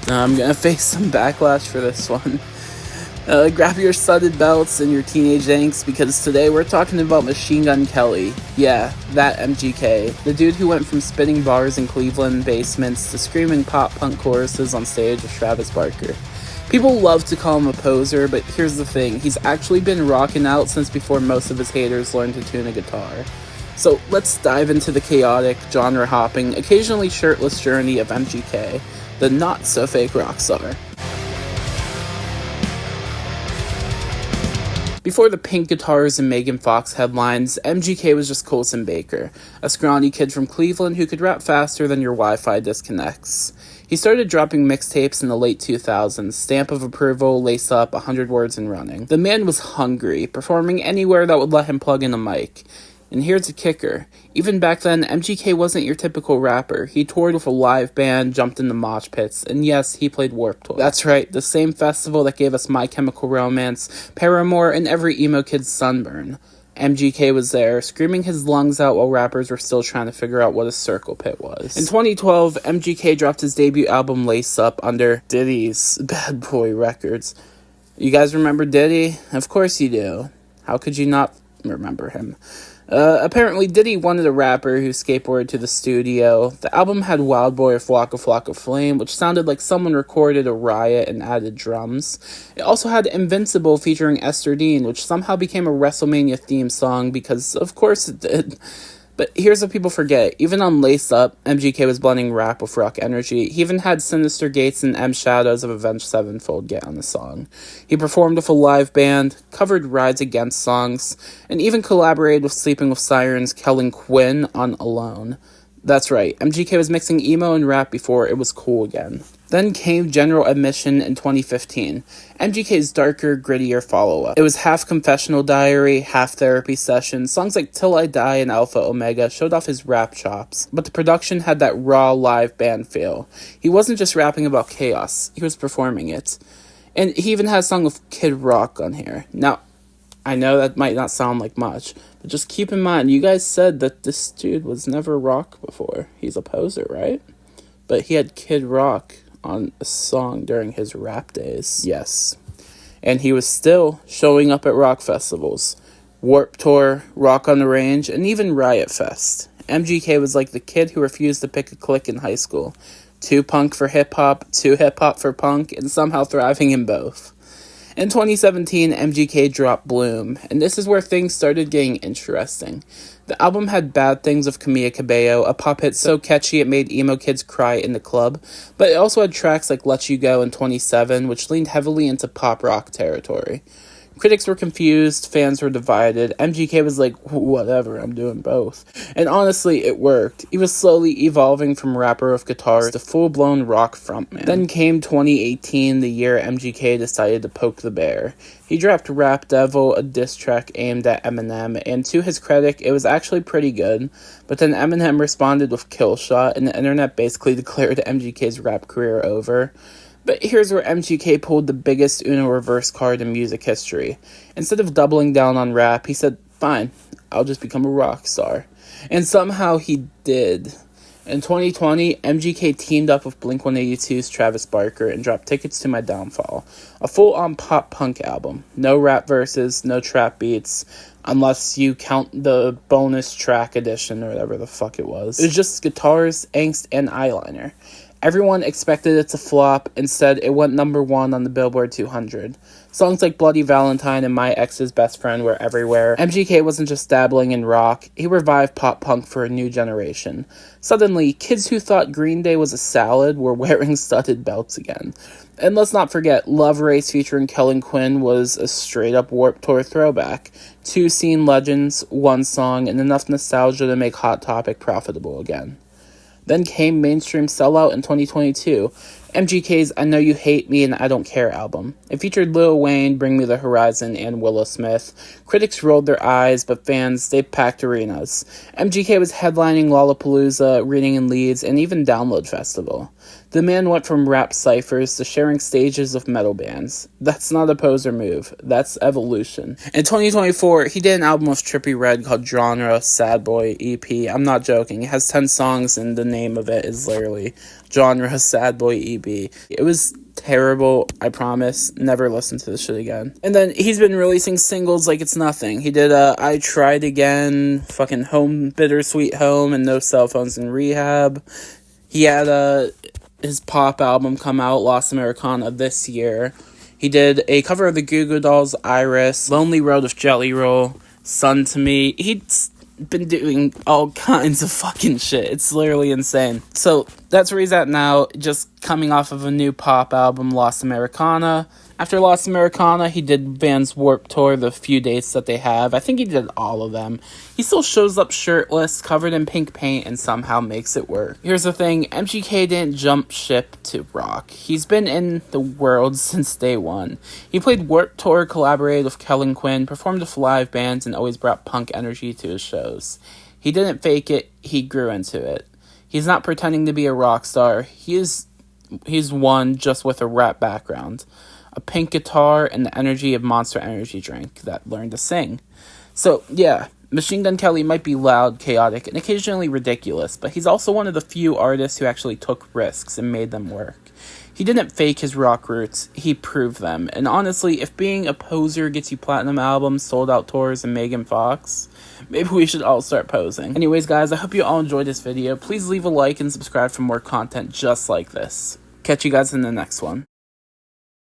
I'm gonna face some backlash for this one. Grab your studded belts and your teenage angst, because today we're talking about Machine Gun Kelly. Yeah, that MGK. The dude who went from spitting bars in Cleveland basements to screaming pop-punk choruses on stage with Travis Barker. People love to call him a poser, but here's the thing, he's actually been rocking out since before most of his haters learned to tune a guitar. So let's dive into the chaotic, genre-hopping, occasionally shirtless journey of MGK, the not-so-fake rock star. Before the pink guitars and Megan Fox headlines, MGK was just Colson Baker, a scrawny kid from Cleveland who could rap faster than your Wi-Fi disconnects. He started dropping mixtapes in the late 2000s, stamp of approval, lace up, 100 words and running. The man was hungry, performing anywhere that would let him plug in a mic. And here's the kicker. Even back then, MGK wasn't your typical rapper. He toured with a live band, jumped into mosh pits, and yes, he played Warped Tour. That's right, the same festival that gave us My Chemical Romance, Paramore, and every emo kid's sunburn. MGK was there, screaming his lungs out while rappers were still trying to figure out what a circle pit was. In 2012, MGK dropped his debut album Lace Up under Diddy's Bad Boy Records. You guys remember Diddy? Of course you do. How could you not remember him? Apparently Diddy wanted a rapper who skateboarded to the studio. The album had Wild Boy of Waka Flocka Flame, which sounded like someone recorded a riot and added drums. It also had Invincible featuring Esther Dean, which somehow became a WrestleMania theme song because of course it did. But here's what people forget. Even on Lace Up, MGK was blending rap with rock energy. He even had Sinister Gates and M Shadows of Avenged Sevenfold get on the song. He performed with a live band, covered Rides Against songs, and even collaborated with Sleeping with Sirens' Kellen Quinn on Alone. That's right, MGK was mixing emo and rap before it was cool again. Then came General Admission in 2015, MGK's darker, grittier follow-up. It was half confessional diary, half therapy session. Songs like Till I Die and Alpha Omega showed off his rap chops, but the production had that raw live band feel. He wasn't just rapping about chaos, he was performing it. And he even had a song with Kid Rock on here. Now, I know that might not sound like much, but just keep in mind, you guys said that this dude was never rock before. He's a poser, right? But he had Kid Rock on a song during his rap days. Yes. And he was still showing up at rock festivals. Warped Tour, Rock on the Range, and even Riot Fest. MGK was like the kid who refused to pick a clique in high school. Too punk for hip-hop, too hip-hop for punk, and somehow thriving in both. In 2017, MGK dropped Bloom, and this is where things started getting interesting. The album had Bad Things of Camila Cabello, a pop hit so catchy it made emo kids cry in the club, but it also had tracks like Let You Go and 27, which leaned heavily into pop rock territory. Critics were confused, fans were divided. MGK was like, whatever, I'm doing both. And honestly, it worked. He was slowly evolving from rapper with guitars to full-blown rock frontman. Then came 2018, the year MGK decided to poke the bear. He dropped Rap Devil, a diss track aimed at Eminem, and to his credit, it was actually pretty good. But then Eminem responded with Kill Shot, and the internet basically declared MGK's rap career over. But here's where MGK pulled the biggest Uno reverse card in music history. Instead of doubling down on rap, he said, fine, I'll just become a rock star. And somehow he did. In 2020, MGK teamed up with Blink-182's Travis Barker and dropped Tickets to My Downfall, a full-on pop-punk album. No rap verses, no trap beats, unless you count the bonus track edition or whatever the fuck it was. It was just guitars, angst, and eyeliner. Everyone expected it to flop. Instead, it went number 1 on the Billboard 200. Songs like Bloody Valentine and My Ex's Best Friend were everywhere. MGK wasn't just dabbling in rock, he revived pop-punk for a new generation. Suddenly, kids who thought Green Day was a salad were wearing studded belts again. And let's not forget, Love Race featuring Kellen Quinn was a straight-up Warped Tour throwback. 2 scene legends, 1 song, and enough nostalgia to make Hot Topic profitable again. Then came mainstream sellout in 2022, MGK's I Know You Hate Me and I Don't Care album. It featured Lil Wayne, Bring Me the Horizon, and Willow Smith. Critics rolled their eyes, but fans, they packed arenas. MGK was headlining Lollapalooza, Reading in Leeds, and even Download Festival. The man went from rap ciphers to sharing stages of metal bands. That's not a poser move. That's evolution. In 2024, he did an album with Trippie Redd called Genre Sad Boy EP. I'm not joking. It has 10 songs and the name of it is literally Genre Sad Boy EP. It was terrible, I promise. Never listen to this shit again. And then he's been releasing singles like it's nothing. He did I Tried Again, fucking Home, Bittersweet Home, and No Cell Phones in Rehab. He had his pop album come out, Lost Americana, this year. He did a cover of the Goo Goo Dolls' Iris, Lonely Road with Jelly Roll, Sun to Me. He's been doing all kinds of fucking shit. It's literally insane. So that's where he's at now, just coming off of a new pop album, Lost Americana. After Lost Americana, he did Vans Warped Tour, the few dates that they have. I think he did all of them. He still shows up shirtless, covered in pink paint, and somehow makes it work. Here's the thing, MGK didn't jump ship to rock. He's been in the world since day one. He played Warped Tour, collaborated with Kellen Quinn, performed with live bands, and always brought punk energy to his shows. He didn't fake it, he grew into it. He's not pretending to be a rock star. He's one just with a rap background, a pink guitar, and the energy of Monster Energy drink that learned to sing. So, yeah, Machine Gun Kelly might be loud, chaotic, and occasionally ridiculous, but he's also one of the few artists who actually took risks and made them work. He didn't fake his rock roots, he proved them. And honestly, if being a poser gets you platinum albums, sold out tours, and Megan Fox, maybe we should all start posing. Anyways, guys, I hope you all enjoyed this video. Please leave a like and subscribe for more content just like this. Catch you guys in the next one.